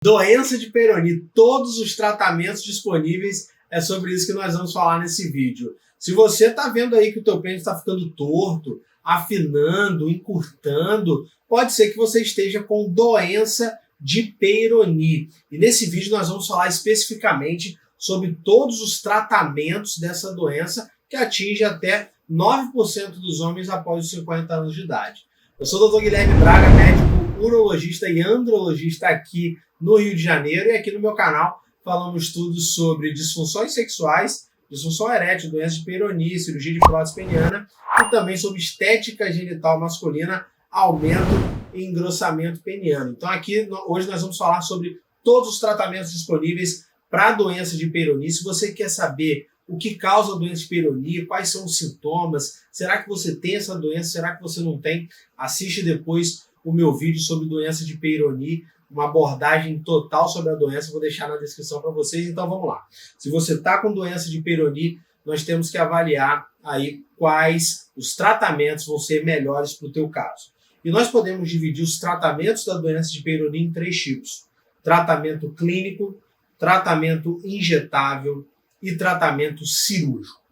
Doença de Peyronie, todos os tratamentos disponíveis, é sobre isso que nós vamos falar nesse vídeo. Se você está vendo aí que o teu pênis está ficando torto, afinando, encurtando, pode ser que você esteja com doença de Peyronie. E nesse vídeo nós vamos falar especificamente sobre todos os tratamentos dessa doença que atinge até 9% dos homens após os 50 anos de idade. Eu sou o Dr. Guilherme Braga, médico urologista e andrologista aqui no Rio de Janeiro, e aqui no meu canal falamos tudo sobre disfunções sexuais, disfunção erétil, doença de Peyronie, cirurgia de prótese peniana e também sobre estética genital masculina, aumento e engrossamento peniano. Então aqui hoje nós vamos falar sobre todos os tratamentos disponíveis para a doença de Peyronie. Se você quer saber o que causa a doença de Peyronie, quais são os sintomas, será que você tem essa doença, será que você não tem? Assiste depois o meu vídeo sobre doença de Peyronie, uma abordagem total sobre a doença, vou deixar na descrição para vocês. Então vamos lá. Se você está com doença de Peyronie, nós temos que avaliar aí quais os tratamentos vão ser melhores para o teu caso. E nós podemos dividir os tratamentos da doença de Peyronie em 3 tipos: tratamento clínico, tratamento injetável e tratamento cirúrgico.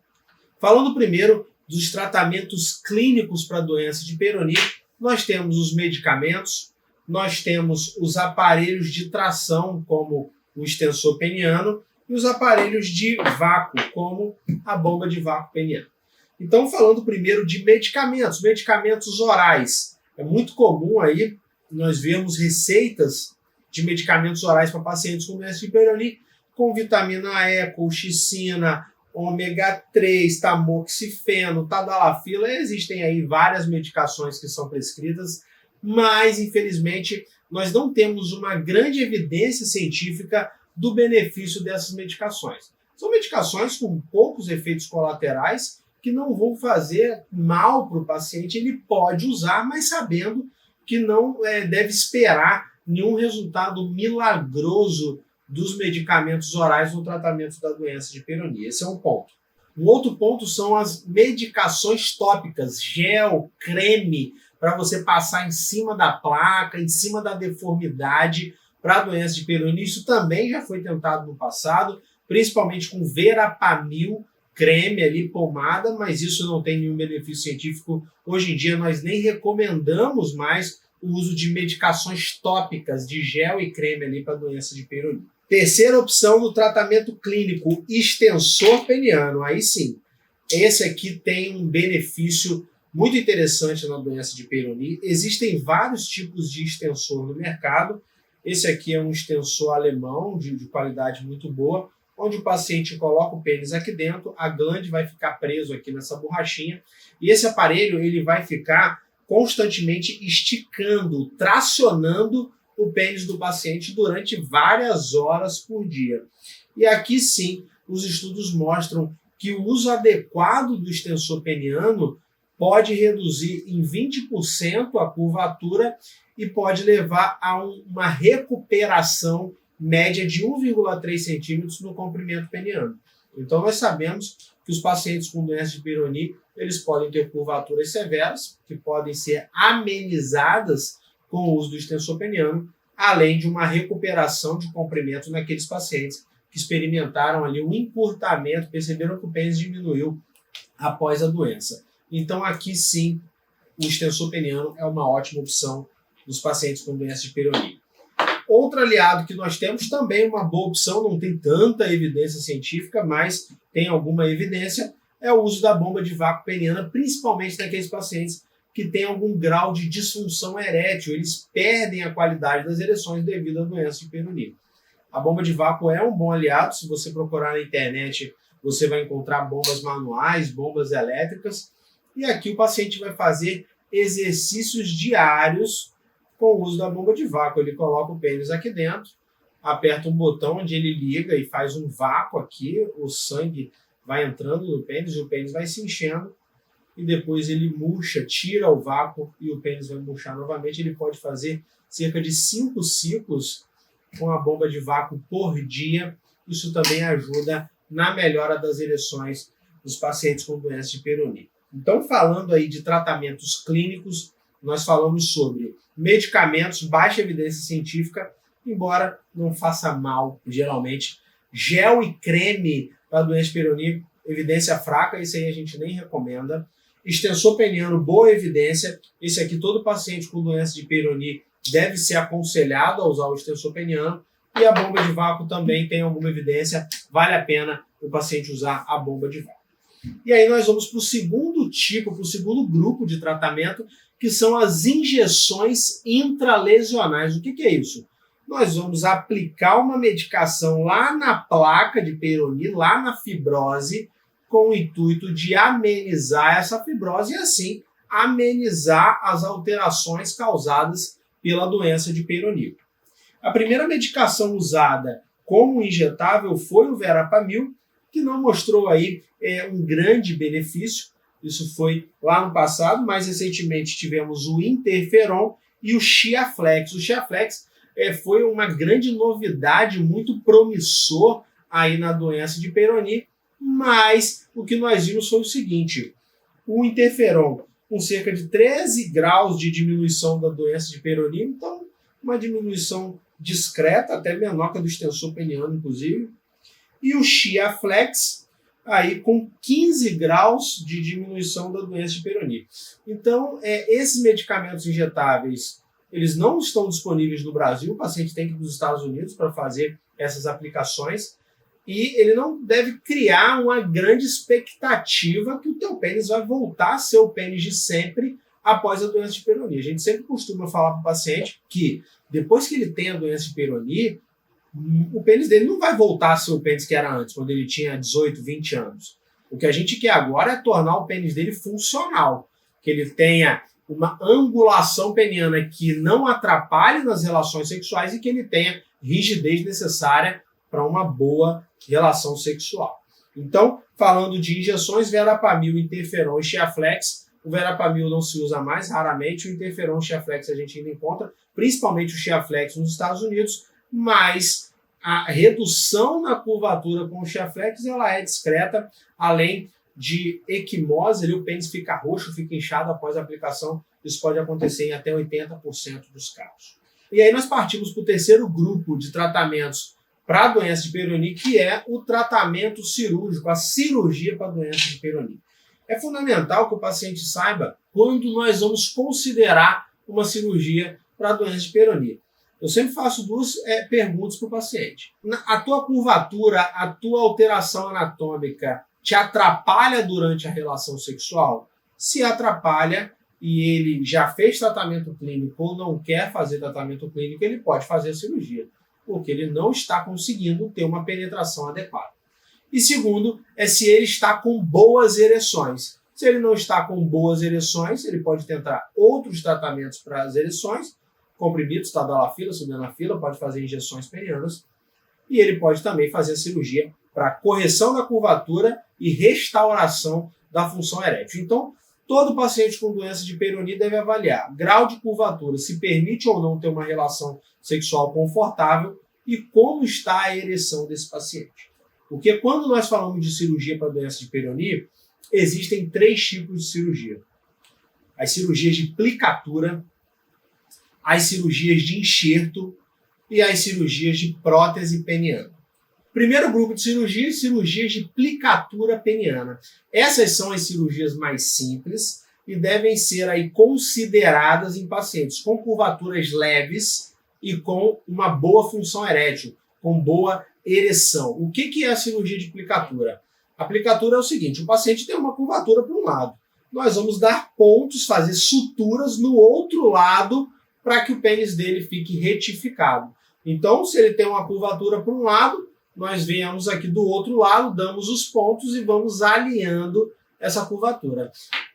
Falando primeiro dos tratamentos clínicos para a doença de Peyronie, nós temos os medicamentos, nós temos os aparelhos de tração, como o extensor peniano, e os aparelhos de vácuo, como a bomba de vácuo peniano. Então, falando primeiro de medicamentos, medicamentos orais. É muito comum aí nós vermos receitas de medicamentos orais para pacientes com doença de Peyronie, com vitamina E, colchicina, ômega 3, tamoxifeno, tadalafila. Existem aí várias medicações que são prescritas, mas infelizmente nós não temos uma grande evidência científica do benefício dessas medicações. São medicações com poucos efeitos colaterais que não vão fazer mal para o paciente. Ele pode usar, mas sabendo que não deve esperar nenhum resultado milagroso dos medicamentos orais no tratamento da doença de Peyronie. Esse é um ponto. Um outro ponto são as medicações tópicas, gel, creme, para você passar em cima da placa, em cima da deformidade para a doença de Peyronie. Isso também já foi tentado no passado, principalmente com Verapamil, creme ali, pomada, mas isso não tem nenhum benefício científico. Hoje em dia nós nem recomendamos mais o uso de medicações tópicas, de gel e creme ali para a doença de Peyronie. Terceira opção no tratamento clínico, extensor peniano. Aí sim, esse aqui tem um benefício muito interessante na doença de Peyronie. Existem vários tipos de extensor no mercado. Esse aqui é um extensor alemão de qualidade muito boa, onde o paciente coloca o pênis aqui dentro, a glande vai ficar preso aqui nessa borrachinha, e esse aparelho ele vai ficar constantemente esticando, tracionando o pênis do paciente durante várias horas por dia. E aqui sim, os estudos mostram que o uso adequado do extensor peniano pode reduzir em 20% a curvatura e pode levar a uma recuperação média de 1,3 centímetros no comprimento peniano. Então nós sabemos que os pacientes com doença de Peyronie, eles podem ter curvaturas severas, que podem ser amenizadas com o uso do extensor peniano, além de uma recuperação de comprimento naqueles pacientes que experimentaram ali um encurtamento, perceberam que o pênis diminuiu após a doença. Então aqui sim, o extensor peniano é uma ótima opção dos pacientes com doença de Peyronie. Outro aliado que nós temos, também uma boa opção, não tem tanta evidência científica, mas tem alguma evidência, é o uso da bomba de vácuo peniana, principalmente naqueles pacientes que têm algum grau de disfunção erétil. Eles perdem a qualidade das ereções devido à doença de Peyronie. A bomba de vácuo é um bom aliado. Se você procurar na internet, você vai encontrar bombas manuais, bombas elétricas, e aqui o paciente vai fazer exercícios diários com o uso da bomba de vácuo. Ele coloca o pênis aqui dentro, aperta um botão onde ele liga e faz um vácuo aqui, o sangue vai entrando no pênis e o pênis vai se enchendo, e depois ele murcha, tira o vácuo e o pênis vai murchar novamente. Ele pode fazer cerca de 5 ciclos com a bomba de vácuo por dia. Isso também ajuda na melhora das ereções dos pacientes com doença de Peyronie. Então, falando aí de tratamentos clínicos, nós falamos sobre medicamentos, baixa evidência científica, embora não faça mal, geralmente. Gel e creme para doença de Peyronie, evidência fraca, isso aí a gente nem recomenda. Extensor peniano, boa evidência. Esse aqui, todo paciente com doença de Peyronie deve ser aconselhado a usar o extensor peniano. E a bomba de vácuo também tem alguma evidência, vale a pena o paciente usar a bomba de vácuo. E aí nós vamos para o segundo tipo, para o segundo grupo de tratamento, que são as injeções intralesionais. O que é isso? Nós vamos aplicar uma medicação lá na placa de Peyronie, lá na fibrose, com o intuito de amenizar essa fibrose e assim amenizar as alterações causadas pela doença de Peyronie. A primeira medicação usada como injetável foi o Verapamil, que não mostrou aí um grande benefício. Isso foi lá no passado. Mais recentemente tivemos o Interferon e o Xiaflex. O Xiaflex foi uma grande novidade, muito promissor aí na doença de Peyronie, mas o que nós vimos foi o seguinte: o Interferon com cerca de 13 graus de diminuição da doença de Peyronie, então uma diminuição discreta, até menor que a do extensor peniano, inclusive, e o Xiaflex aí com 15 graus de diminuição da doença de Peyronie. Então, esses medicamentos injetáveis, eles não estão disponíveis no Brasil, o paciente tem que ir para os Estados Unidos para fazer essas aplicações, e ele não deve criar uma grande expectativa que o teu pênis vai voltar a ser o pênis de sempre após a doença de Peyronie. A gente sempre costuma falar para o paciente que depois que ele tem a doença de Peyronie, o pênis dele não vai voltar a ser o pênis que era antes, quando ele tinha 18, 20 anos. O que a gente quer agora é tornar o pênis dele funcional, que ele tenha uma angulação peniana que não atrapalhe nas relações sexuais e que ele tenha rigidez necessária para uma boa relação sexual. Então, falando de injeções, Verapamil, Interferon e Xiaflex. O Verapamil não se usa mais, raramente. O Interferon e o Xiaflex a gente ainda encontra, principalmente o Xiaflex nos Estados Unidos, mas a redução na curvatura com o Xiaflex ela é discreta, além de equimose, ali o pênis fica roxo, fica inchado após a aplicação. Isso pode acontecer em até 80% dos casos. E aí nós partimos para o terceiro grupo de tratamentos para a doença de Peyronie, que é o tratamento cirúrgico, a cirurgia para a doença de Peyronie. É fundamental que o paciente saiba quando nós vamos considerar uma cirurgia para a doença de Peyronie. Eu sempre faço duas perguntas para o paciente. A tua curvatura, a tua alteração anatômica te atrapalha durante a relação sexual? Se atrapalha e ele já fez tratamento clínico ou não quer fazer tratamento clínico, ele pode fazer a cirurgia, porque ele não está conseguindo ter uma penetração adequada. E segundo, se ele está com boas ereções. Se ele não está com boas ereções, ele pode tentar outros tratamentos para as ereções, comprimidos, tadalafila, sildenafila, pode fazer injeções penianas, e ele pode também fazer a cirurgia para correção da curvatura e restauração da função erétil. Então, todo paciente com doença de Peyronie deve avaliar grau de curvatura, se permite ou não ter uma relação sexual confortável e como está a ereção desse paciente. Porque quando nós falamos de cirurgia para doença de Peyronie, existem 3 tipos de cirurgia. As cirurgias de plicatura, as cirurgias de enxerto e as cirurgias de prótese peniana. Primeiro grupo de cirurgias, cirurgias de plicatura peniana. Essas são as cirurgias mais simples e devem ser aí consideradas em pacientes com curvaturas leves e com uma boa função erétil, com boa ereção. O que é a cirurgia de plicatura? A plicatura é o seguinte: o paciente tem uma curvatura para um lado. Nós vamos dar pontos, fazer suturas no outro lado para que o pênis dele fique retificado. Então, se ele tem uma curvatura para um lado, nós viemos aqui do outro lado, damos os pontos e vamos alinhando essa curvatura.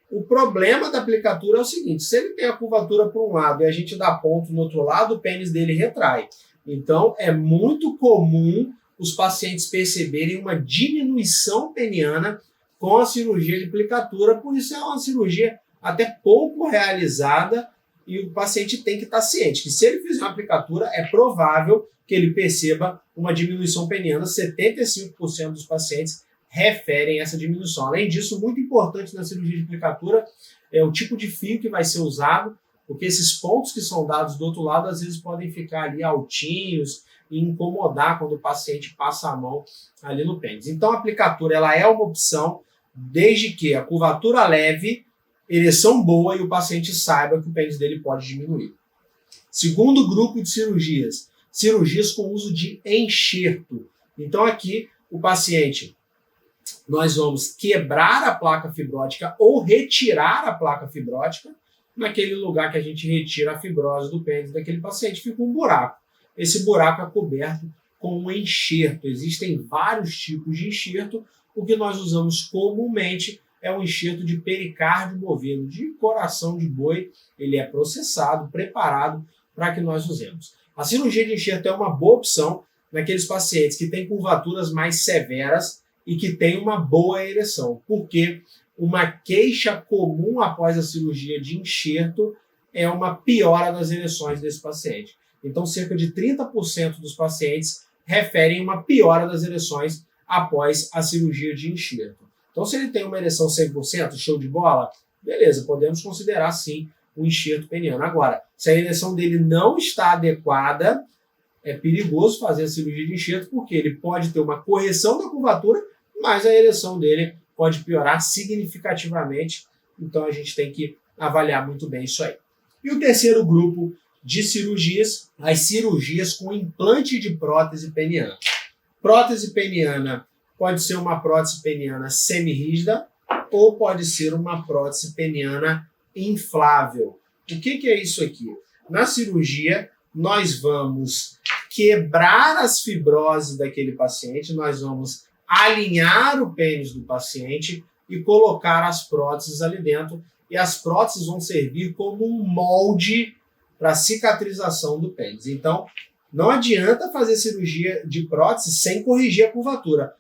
O problema da aplicatura é o seguinte: se ele tem a curvatura para um lado e a gente dá ponto no outro lado, o pênis dele retrai. Então, é muito comum os pacientes perceberem uma diminuição peniana com a cirurgia de aplicatura, por isso é uma cirurgia até pouco realizada e o paciente tem que estar ciente que se ele fizer uma aplicatura, é provável que ele perceba uma diminuição peniana. 75% dos pacientes referem essa diminuição. Além disso, muito importante na cirurgia de aplicatura é o tipo de fio que vai ser usado. porque esses pontos que são dados do outro lado às vezes podem ficar ali altinhos e incomodar quando o paciente passa a mão ali no pênis. Então a aplicatura ela é uma opção desde que a curvatura leve, ereção boa e o paciente saiba que o pênis dele pode diminuir. Segundo grupo de cirurgias, cirurgias com uso de enxerto. Então aqui o paciente, nós vamos quebrar a placa fibrótica ou retirar a placa fibrótica. Naquele lugar que a gente retira a fibrose do pênis daquele paciente, fica um buraco. Esse buraco é coberto com um enxerto. Existem vários tipos de enxerto. O que nós usamos comumente é um enxerto de pericárdio bovino, de coração de boi. Ele é processado, preparado para que nós usemos. A cirurgia de enxerto é uma boa opção naqueles pacientes que têm curvaturas mais severas e que têm uma boa ereção, porque uma queixa comum após a cirurgia de enxerto é uma piora das ereções desse paciente. Então, cerca de 30% dos pacientes referem uma piora das ereções após a cirurgia de enxerto. Então, se ele tem uma ereção 100%, show de bola, beleza, podemos considerar sim o enxerto peniano. Agora, se a ereção dele não está adequada, é perigoso fazer a cirurgia de enxerto, porque ele pode ter uma correção da curvatura, mas a ereção dele pode piorar significativamente. Então, a gente tem que avaliar muito bem isso aí. E o terceiro grupo de cirurgias, as cirurgias com implante de prótese peniana. Prótese peniana pode ser uma prótese peniana semirrígida ou pode ser uma prótese peniana inflável. O que é isso aqui? Na cirurgia, nós vamos quebrar as fibroses daquele paciente, nós vamos alinhar o pênis do paciente e colocar as próteses ali dentro. E as próteses vão servir como um molde para a cicatrização do pênis. Então, não adianta fazer cirurgia de prótese sem corrigir a curvatura.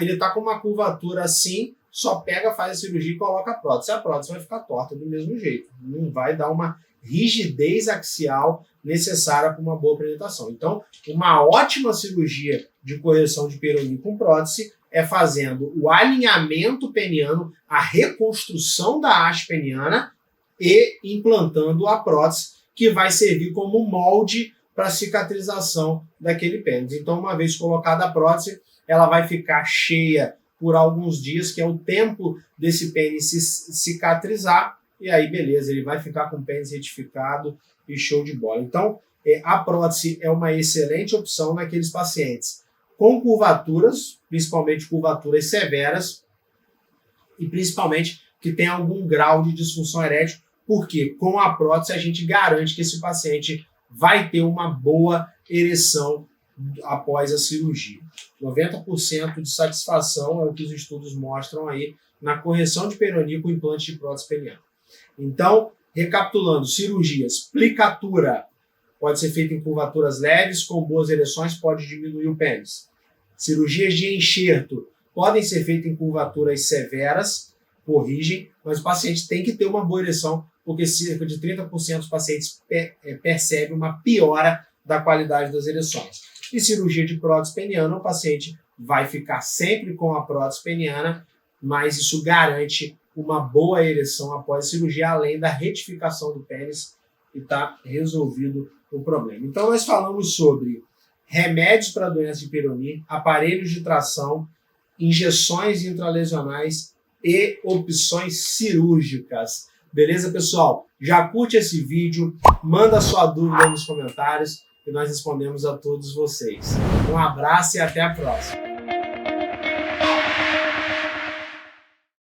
Ele está com uma curvatura assim, só pega, faz a cirurgia e coloca a prótese. A prótese vai ficar torta do mesmo jeito. Não vai dar uma rigidez axial necessária para uma boa penetração. Então, uma ótima cirurgia de correção de peronil com prótese é fazendo o alinhamento peniano, a reconstrução da haste peniana e implantando a prótese, que vai servir como molde para a cicatrização daquele pênis. Então, uma vez colocada a prótese, ela vai ficar cheia por alguns dias, que é o tempo desse pênis se cicatrizar, e aí, beleza, ele vai ficar com o pênis retificado e show de bola. Então, a prótese é uma excelente opção naqueles pacientes com curvaturas, principalmente curvaturas severas, e principalmente que tem algum grau de disfunção erétil, porque com a prótese a gente garante que esse paciente vai ter uma boa ereção após a cirurgia. 90% de satisfação é o que os estudos mostram aí na correção de peronil com implante de prótese peniana. Então, recapitulando, cirurgias, plicatura pode ser feita em curvaturas leves, com boas ereções, pode diminuir o pênis. Cirurgias de enxerto podem ser feitas em curvaturas severas, corrigem, mas o paciente tem que ter uma boa ereção, porque cerca de 30% dos pacientes percebem uma piora da qualidade das ereções. E cirurgia de prótese peniana, o paciente vai ficar sempre com a prótese peniana, mas isso garante uma boa ereção após a cirurgia, além da retificação do pênis, e está resolvido o problema. Então, nós falamos sobre remédios para doença de peronil, aparelhos de tração, injeções intralesionais e opções cirúrgicas. Beleza, pessoal? Já curte esse vídeo, manda sua dúvida nos comentários e nós respondemos a todos vocês. Um abraço e até a próxima.